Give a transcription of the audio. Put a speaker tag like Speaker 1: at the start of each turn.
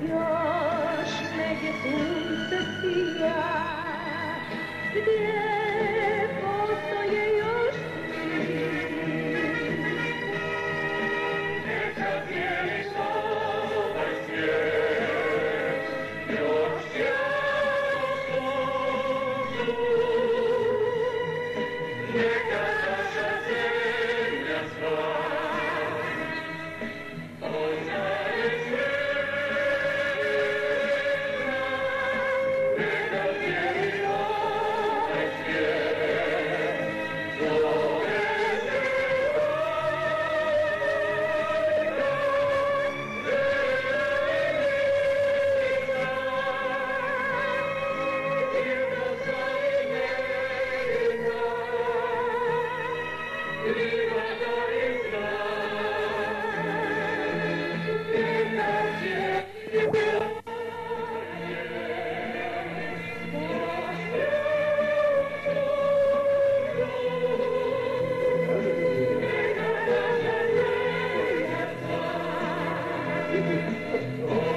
Speaker 1: Još nege sunce sija, gdje postoje još ti. Neka dijeliš ovaj svijet, još sjajno suncu. Neka naša zemlja sva postane sretna. Neka dijeli ovaj svijet, zove se Bajka Venica. Jedna zaviljena, livada iz grad, jedna cijela. Oh